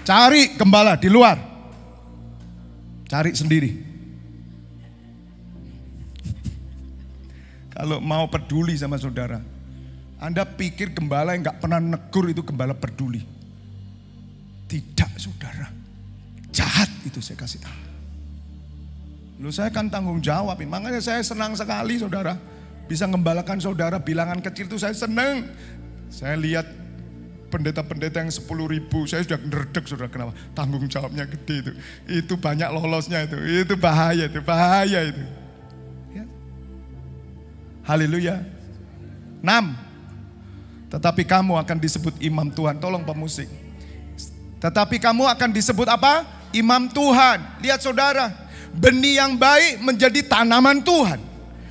Cari gembala di luar. Cari sendiri. Kalau mau peduli sama saudara, Anda pikir gembala yang gak pernah negur itu gembala peduli. Tidak saudara. Jahat itu saya kasih tahu. Loh saya kan tanggung jawabin. Makanya saya senang sekali saudara. Bisa ngembalakan saudara bilangan kecil itu saya senang. Saya lihat pendeta-pendeta yang 10.000, saya sudah ngeredek saudara. Kenapa? Tanggung jawabnya gede itu. Itu banyak lolosnya itu. Itu bahaya itu. Bahaya itu. Haleluya. 6. Tetapi kamu akan disebut imam Tuhan. Tolong pemusik. Tetapi kamu akan disebut apa? Imam Tuhan. Lihat saudara. Benih yang baik menjadi tanaman Tuhan.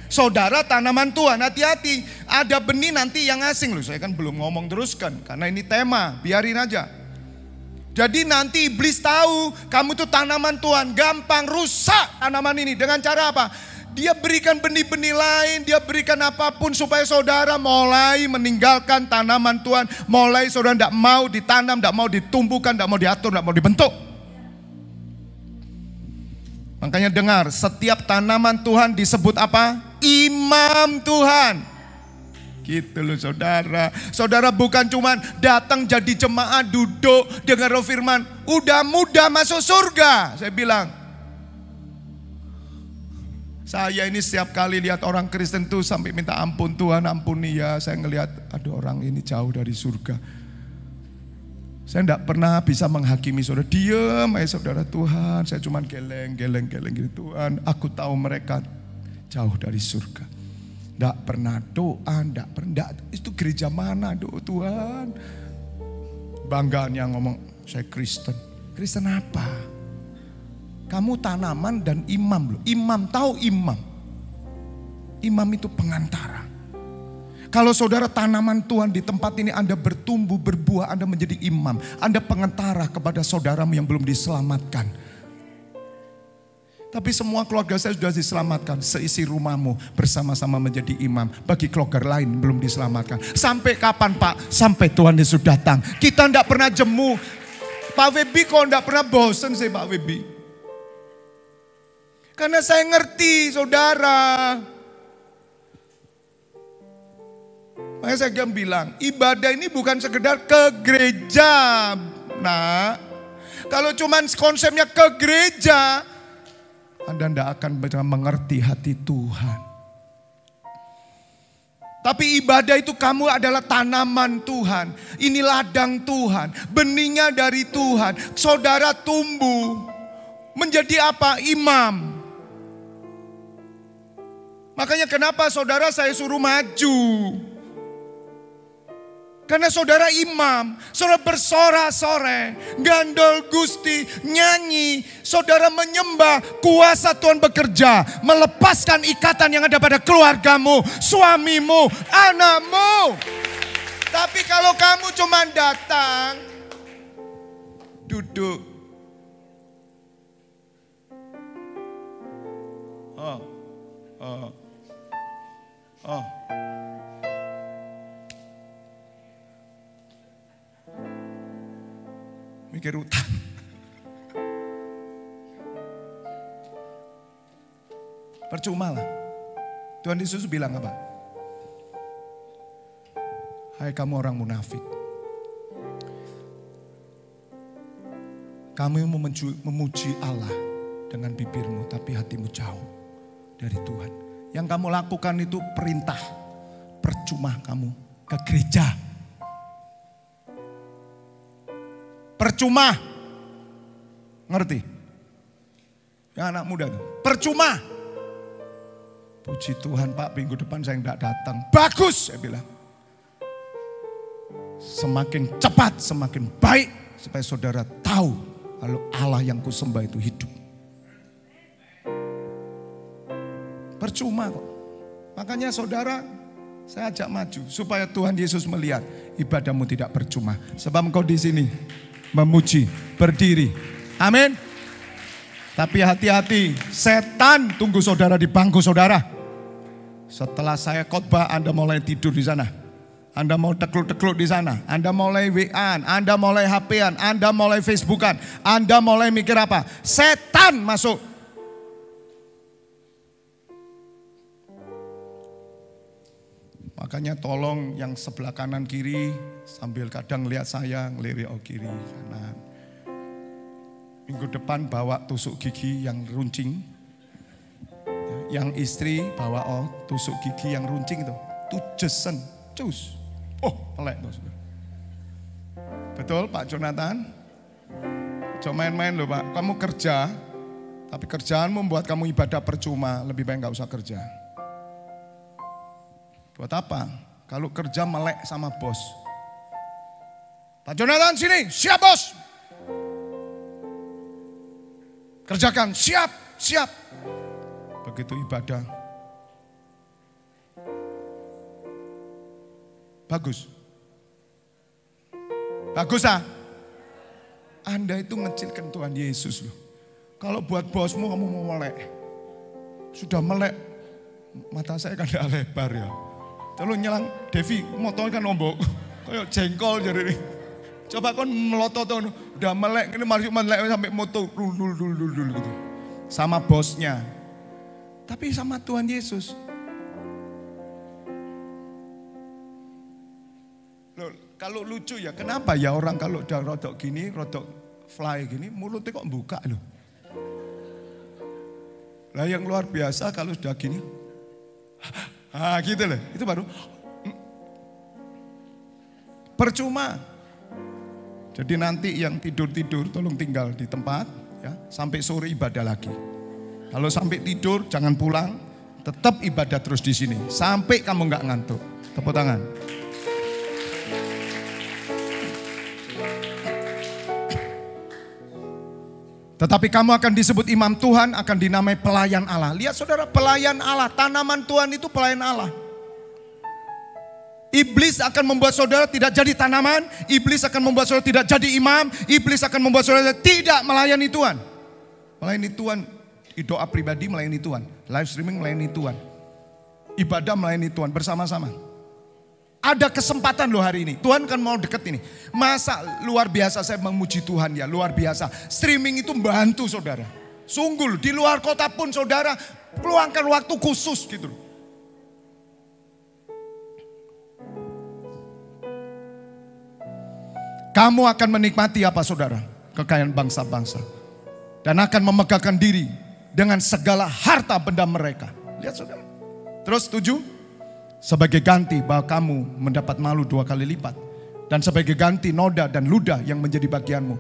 Saudara tanaman Tuhan. Hati-hati. Ada benih nanti yang asing. Loh, saya kan belum ngomong teruskan. Karena ini tema. Biarin aja. Jadi nanti iblis tahu kamu tuh tanaman Tuhan. Gampang rusak tanaman ini. Dengan cara apa? Dia berikan benih-benih lain, dia berikan apapun supaya saudara mulai meninggalkan tanaman Tuhan. Mulai saudara tidak mau ditanam, tidak mau ditumbuhkan, tidak mau diatur, tidak mau dibentuk. Makanya dengar, setiap tanaman Tuhan disebut apa? Imam Tuhan. Gitu loh saudara. Saudara bukan cuma datang jadi jemaat, duduk, dengar firman. Udah mudah masuk surga, saya bilang. Saya ini setiap kali lihat orang Kristen tuh sampai minta ampun, Tuhan ampuni ya. Saya ngelihat, aduh orang ini jauh dari surga. Saya tidak pernah bisa menghakimi saudara. Diam aja saudara, Tuhan saya cuma geleng gitu. Tuhan aku tahu mereka jauh dari surga. Tidak pernah doa, tidak pernah. Itu gereja mana doa Tuhan? Banggaan yang ngomong, saya Kristen. Kristen apa? Kamu tanaman dan imam loh. Imam, tahu imam? Imam itu pengantara. Kalau saudara tanaman Tuhan di tempat ini Anda bertumbuh, berbuah, Anda menjadi imam. Anda pengantara kepada saudaramu yang belum diselamatkan. Tapi semua keluarga saya sudah diselamatkan. Seisi rumahmu bersama-sama menjadi imam. Bagi keluarga lain belum diselamatkan. Sampai kapan Pak? Sampai Tuhan Yesus datang. Kita tidak pernah jemu. Pak Webi kok tidak pernah bosan sih Pak Webi? Karena saya ngerti saudara. Makanya saya bilang, ibadah ini bukan sekedar ke gereja. Nah, kalau cuma konsepnya ke gereja, Anda tidak akan bisa mengerti hati Tuhan. Tapi ibadah itu kamu adalah tanaman Tuhan. Ini ladang Tuhan. Benihnya dari Tuhan. Saudara tumbuh. Menjadi apa? Imam. Makanya kenapa saudara saya suruh maju. Karena saudara imam, saudara bersorak-sorai, gandol gusti, nyanyi, saudara menyembah, kuasa Tuhan bekerja, melepaskan ikatan yang ada pada keluargamu, suamimu, anakmu. Tapi kalau kamu cuma datang, duduk. Mikir utang. Percuma lah. Tuhan Yesus bilang apa? Hai kamu orang munafik. Kamu memuji Allah dengan bibirmu tapi hatimu jauh dari Tuhan. Yang kamu lakukan itu perintah. Percuma kamu ke gereja. Percuma. Ngerti? Yang anak muda tuh. Percuma. Puji Tuhan Pak, minggu depan saya tidak datang. Bagus, saya bilang. Semakin cepat, semakin baik. Supaya saudara tahu kalau Allah yang kusembah itu hidup. Percuma kok. Makanya saudara, saya ajak maju. Supaya Tuhan Yesus melihat ibadahmu tidak percuma. Sebab engkau di sini memuji, berdiri. Amin. Tapi hati-hati, setan tunggu saudara di bangku saudara. Setelah saya khotbah, Anda mulai tidur di sana. Anda mau tekluk-tekluk di sana. Anda mulai WA-an, Anda mulai HP-an, Anda mulai Facebook-an. Anda mulai mikir apa? Setan masuk. Makanya tolong yang sebelah kanan kiri sambil kadang lihat saya ngelirik kiri kanan. Minggu depan bawa tusuk gigi yang runcing. Yang istri bawa tusuk gigi yang runcing itu. Tujesen, cus. Oh, melek tuh. Betul Pak Jonathan? Jangan main-main loh Pak. Kamu kerja, tapi kerjaanmu membuat kamu ibadah percuma. Lebih baik gak usah kerja. Buat apa? Kalau kerja melek sama bos. Pak Jonathan sini, siap bos. Kerjakan, siap, siap. Begitu ibadah. Bagus. Bagus ah. Anda itu ngecilkan Tuhan Yesus loh. Kalau buat bosmu kamu mau melek. Sudah melek. Mata saya kan tidak lebar ya. Terus nyelang, Devi motornya kan ombok. Kayak jengkol jadi ini. Coba kan melotot udah melek. Ini masih melek sampai motor. Dul gitu. Sama bosnya. Tapi sama Tuhan Yesus. Loh, kalau lucu ya, kenapa ya orang kalau udah rodok gini, rodok fly gini, mulutnya kok buka loh. Lah yang luar biasa kalau sudah gini, gitu loh, itu baru percuma. Jadi nanti yang tidur-tidur tolong tinggal di tempat ya, sampai sore ibadah lagi. Kalau sampai tidur jangan pulang, tetap ibadah terus di sini sampai kamu nggak ngantuk. Tepuk tangan. Tetapi kamu akan disebut imam Tuhan, akan dinamai pelayan Allah. Lihat saudara, pelayan Allah, tanaman Tuhan itu pelayan Allah. Iblis akan membuat saudara tidak jadi tanaman, iblis akan membuat saudara tidak jadi imam, iblis akan membuat saudara tidak melayani Tuhan. Melayani Tuhan, doa pribadi melayani Tuhan, live streaming melayani Tuhan, ibadah melayani Tuhan bersama-sama. Ada kesempatan loh hari ini. Tuhan kan mau deket ini. Masa luar biasa saya memuji Tuhan ya. Luar biasa. Streaming itu membantu saudara. Sungguh di luar kota pun saudara luangkan waktu khusus gitu. Kamu akan menikmati apa saudara? Kekayaan bangsa-bangsa. Dan akan memegahkan diri dengan segala harta benda mereka. Lihat saudara. Terus 7. Sebagai ganti bahwa kamu mendapat malu 2 kali lipat. Dan sebagai ganti noda dan ludah yang menjadi bagianmu.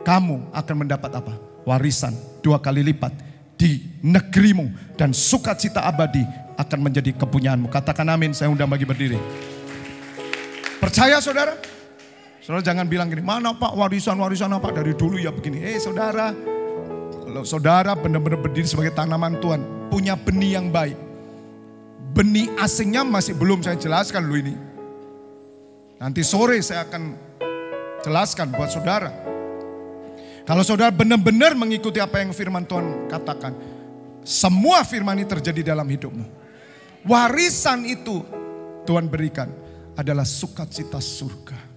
Kamu akan mendapat apa? Warisan 2 kali lipat di negerimu. Dan sukacita abadi akan menjadi kepunyaanmu. Katakan amin, saya undang bagi berdiri. Percaya saudara? Saudara jangan bilang gini, mana Pak warisan-warisan apa dari dulu ya begini. Saudara, kalau saudara benar-benar berdiri sebagai tanaman Tuhan. Punya benih yang baik. Benih asingnya masih belum saya jelaskan loh ini. Nanti sore saya akan jelaskan buat saudara. Kalau saudara benar-benar mengikuti apa yang firman Tuhan katakan. Semua firman ini terjadi dalam hidupmu. Warisan itu Tuhan berikan adalah sukacita surga.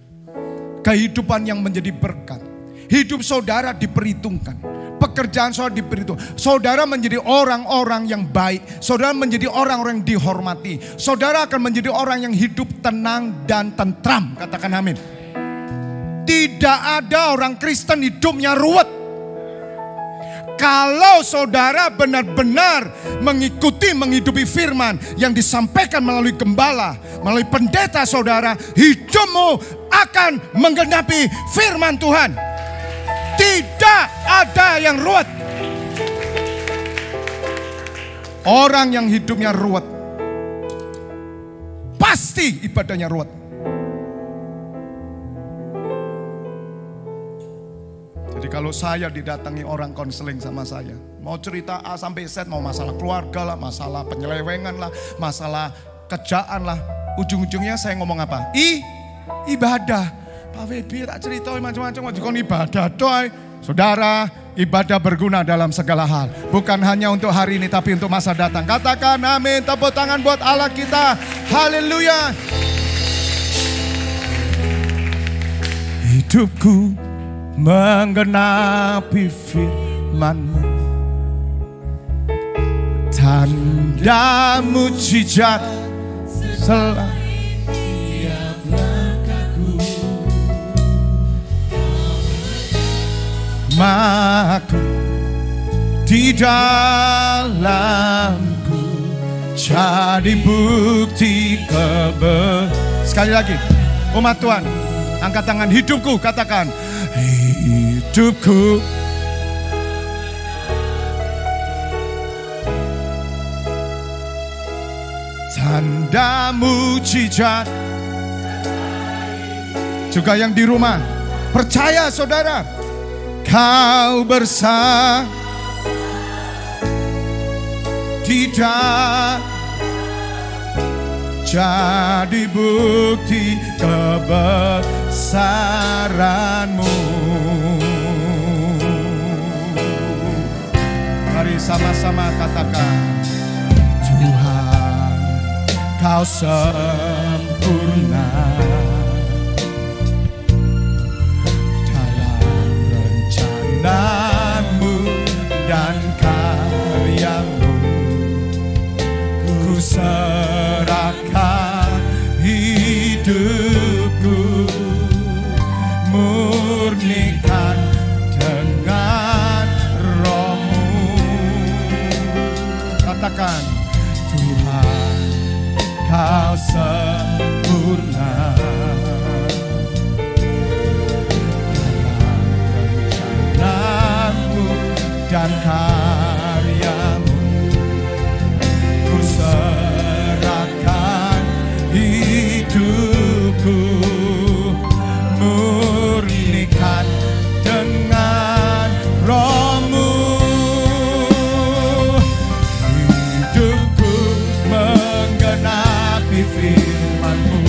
Kehidupan yang menjadi berkat. Hidup saudara diperhitungkan. Pekerjaan saudara diperhitungkan. Saudara menjadi orang-orang yang baik. Saudara menjadi orang-orang yang dihormati. Saudara akan menjadi orang yang hidup tenang dan tentram. Katakan amin. Tidak ada orang Kristen hidupnya ruwet. Kalau saudara benar-benar menghidupi firman yang disampaikan melalui gembala, melalui pendeta saudara, hidupmu akan menggenapi firman Tuhan. Tidak ada yang ruwet. Orang yang hidupnya ruwet, pasti ibadahnya ruwet. Jadi kalau saya didatangi orang konseling sama saya, mau cerita A sampai Z, mau masalah keluarga lah, masalah penyelewengan lah, masalah kerjaan lah, ujung-ujungnya saya ngomong apa? Ibadah. Pak Febi tak cerita macam-macam, mau ibadah doy. Saudara, ibadah berguna dalam segala hal. Bukan hanya untuk hari ini, tapi untuk masa datang. Katakan amin, tepuk tangan buat Allah kita. Haleluya. Hidupku menggenapi firman-Mu, tanda mujizat selalu aku di dalamku jadi bukti Sekali lagi, umat Tuhan, angkat tangan. Hidupku, katakan hidupku tanda mujizat. Juga yang di rumah, percaya saudara, Kau bersama tidak jadi bukti kebesaran-Mu. Mari sama-sama katakan, Tuhan, Kau sempurna dalam dan karya-Mu. Ku serahkan hidupku, murnikan dengan Roh-Mu. Katakan, Tuhan, Kau sempurna dan karya-Mu. Ku serahkan hidupku, murnikan dengan Roh-Mu. Hidupku menggenapi firman-Mu,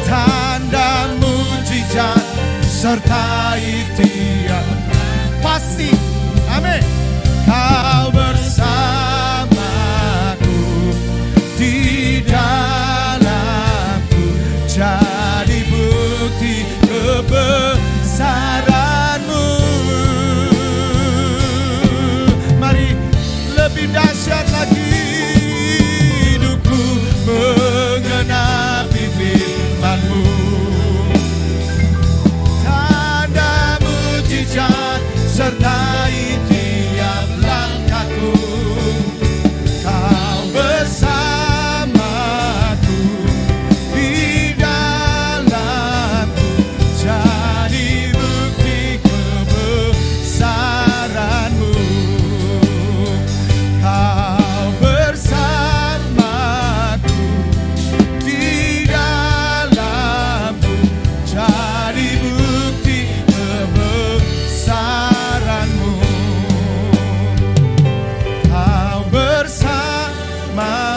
tanda mujizat sertai tiap pasti, amin. Kau bersamaku, di dalamku jadi bukti kebesaran-Mu. Mari lebih dahsyat lagi, hidupku menggenapi firman-Mu, tanda mujizat sertai tiap langkahku. Kau bersamaku, di dalamku jadi bukti kebesaran-Mu. Kau bersamaku, di dalamku jadi bukti kebesaran-Mu. Kau bersama